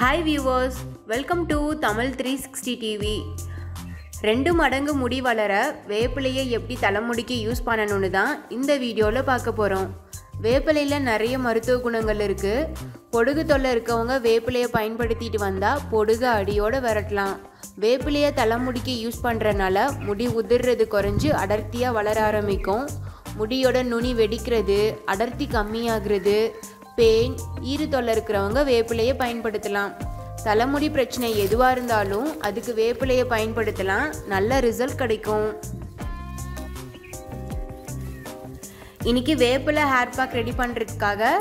Hi viewers, welcome to TAMIL360 TV. 2 மடங்கு முடி வளர வேப்பிலையை எப்படி தலைமுடிக்கு யூஸ் பண்ணணும்னு தான் இந்த வீடியோல பார்க்க போறோம். வேப்பிலையில நிறைய மருத்துவ குணங்கள் இருக்கு. பொடுகு தொல்லை இருக்கவங்க வேப்பிலையை பயன்படுத்திட்டு வந்தா பொடுகு அடியோட விரட்டலாம். வேப்பிலையை தலைமுடிக்கு யூஸ் பண்றனால முடி உதிர்றது குறைஞ்சு அடர்த்தியா வளர ஆரம்பிக்கும். முடியோட நுனி வெடிக்கிறது, அடர்த்தி கம்மியாகிறது, பெயின், ஈறு தொல்லை இருக்கிறவங்க வேப்பிலையை பயன்படுத்தலாம். தலைமுடி பிரச்சனை எதுவாக இருந்தாலும் அதுக்கு வேப்பிலையை பயன்படுத்தலாம், நல்ல ரிசல்ட் கிடைக்கும். இன்னைக்கு வேப்பிலை ஹேர் பேக் ரெடி பண்ணுறதுக்காக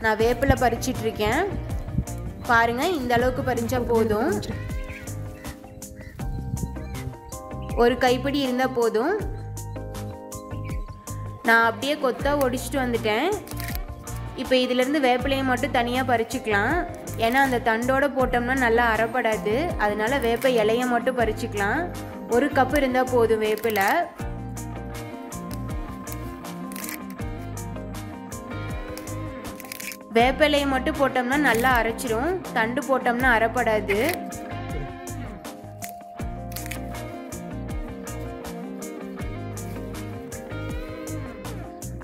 நான் வேப்பிலை பறிச்சிட்டு இருக்கேன். பாருங்க, இந்த அளவுக்கு பறிச்சா போதும். ஒரு கைப்பிடி இருந்தால் போதும். நான் அப்படியே கொத்தா ஒடிச்சிட்டு வந்துட்டேன். இப்போ இதிலேருந்து வேப்பிலையை மட்டும் தனியாக பறிச்சுக்கலாம். ஏன்னா அந்த தண்டோடு போட்டோம்னா நல்லா அரைப்படாது. அதனால வேப்ப இலையை மட்டும் பறிச்சுக்கலாம். ஒரு கப்பு இருந்தால் போதும் வேப்பிலை. வேப்பிலையை மட்டும் போட்டோம்னா நல்லா அரைச்சிரும். தண்டு போட்டோம்னா அரைப்படாது.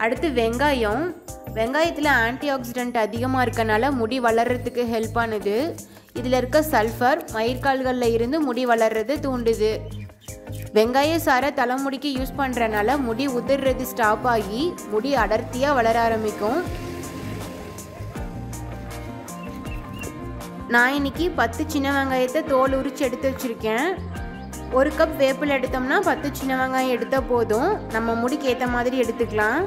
அடுத்து வெங்காயம். வெங்காயத்தில் ஆன்டி ஆக்சிடென்ட் அதிகமாக இருக்கனால முடி வளர்கிறதுக்கு ஹெல்ப் ஆனது. இதில் இருக்க சல்ஃபர் மயிர்கால்களில் இருந்து முடி வளர்றது தூண்டுது. வெங்காய சாரை தலைமுடிக்கு யூஸ் பண்ணுறனால முடி உதிர்றது ஸ்டாப் ஆகி முடி அடர்த்தியாக வளர ஆரம்பிக்கும். நான் இன்னைக்கு 10 சின்ன வெங்காயத்தை தோல் உரிச்சு எடுத்து வச்சுருக்கேன். ஒரு கப் வேப்பிலை எடுத்தோம்னா 10 சின்ன வெங்காயம் எடுத்தால் போதும். நம்ம முடிக்கு ஏற்ற மாதிரி எடுத்துக்கலாம்.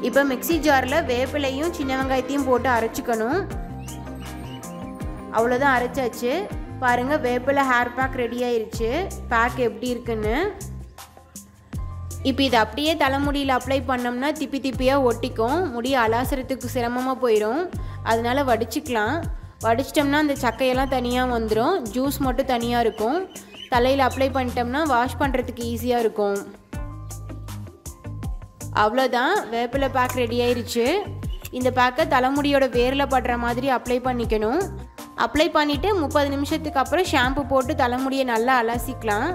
இப்போ மிக்ஸி ஜாரில் வேப்பிலையும் சின்ன வெங்காயத்தையும் போட்டு அரைச்சிக்கணும். அவ்வளோதான், அரைச்சாச்சு. பாருங்கள், வேப்பிலை ஹேர் பேக் ரெடி ஆயிடுச்சு. பேக் எப்படி இருக்குன்னு. இப்போ இதை அப்படியே தலைமுடியில் அப்ளை பண்ணோம்னா திப்பி திப்பியாக ஒட்டிக்கும். முடி அலாசறதுக்கு சிரமமாக போயிடும். அதனால வடிச்சிக்கலாம். வடிச்சிட்டோம்னா அந்த சக்கையெல்லாம் தனியாக வந்துடும். ஜூஸ் மட்டும் தனியாக இருக்கும். தலையில் அப்ளை பண்ணிட்டோம்னா வாஷ் பண்ணுறதுக்கு ஈஸியாக இருக்கும். அவ்வளோதான், வேப்பிலை பேக் ரெடி ஆயிடுச்சு. இந்த பேக்கை தலைமுடியோட வேரில் படுற மாதிரி அப்ளை பண்ணிக்கணும். அப்ளை பண்ணிவிட்டு 30 நிமிஷத்துக்கு அப்புறம் ஷாம்பு போட்டு தலைமுடியை நல்லா அலசிக்கலாம்.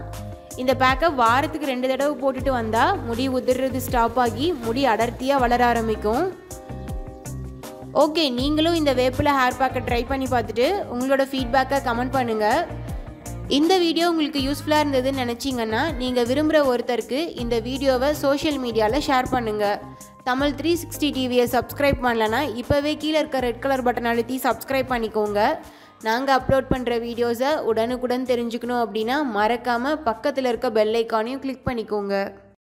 இந்த பேக்கை வாரத்துக்கு 2 தடவை போட்டுட்டு வந்தால் முடி உதிர்றது ஸ்டாப் ஆகி முடி அடர்த்தியாக வளர ஆரம்பிக்கும். ஓகே, நீங்களும் இந்த வேப்பிலை ஹேர் பேக்கை ட்ரை பண்ணி பார்த்துட்டு உங்களோட ஃபீட்பேக்கை கமெண்ட் பண்ணுங்கள். இந்த வீடியோ உங்களுக்கு யூஸ்ஃபுல்லாக இருந்ததுன்னு நினச்சிங்கன்னா நீங்கள் விரும்புகிற ஒருத்தருக்கு இந்த வீடியோவை சோஷியல் மீடியாவில் ஷேர் பண்ணுங்கள். தமிழ்360 டிவியை சப்ஸ்கிரைப் பண்ணலன்னா இப்போவே கீழே இருக்க ரெட் கலர் பட்டன் அழுத்தி சப்ஸ்கிரைப் பண்ணிக்கோங்க. நாங்கள் அப்லோட் பண்ணுற வீடியோஸை உடனுக்குடன் தெரிஞ்சுக்கணும் அப்படின்னா மறக்காமல் பக்கத்தில் இருக்க பெல் ஐக்கானையும் கிளிக் பண்ணிக்கோங்க.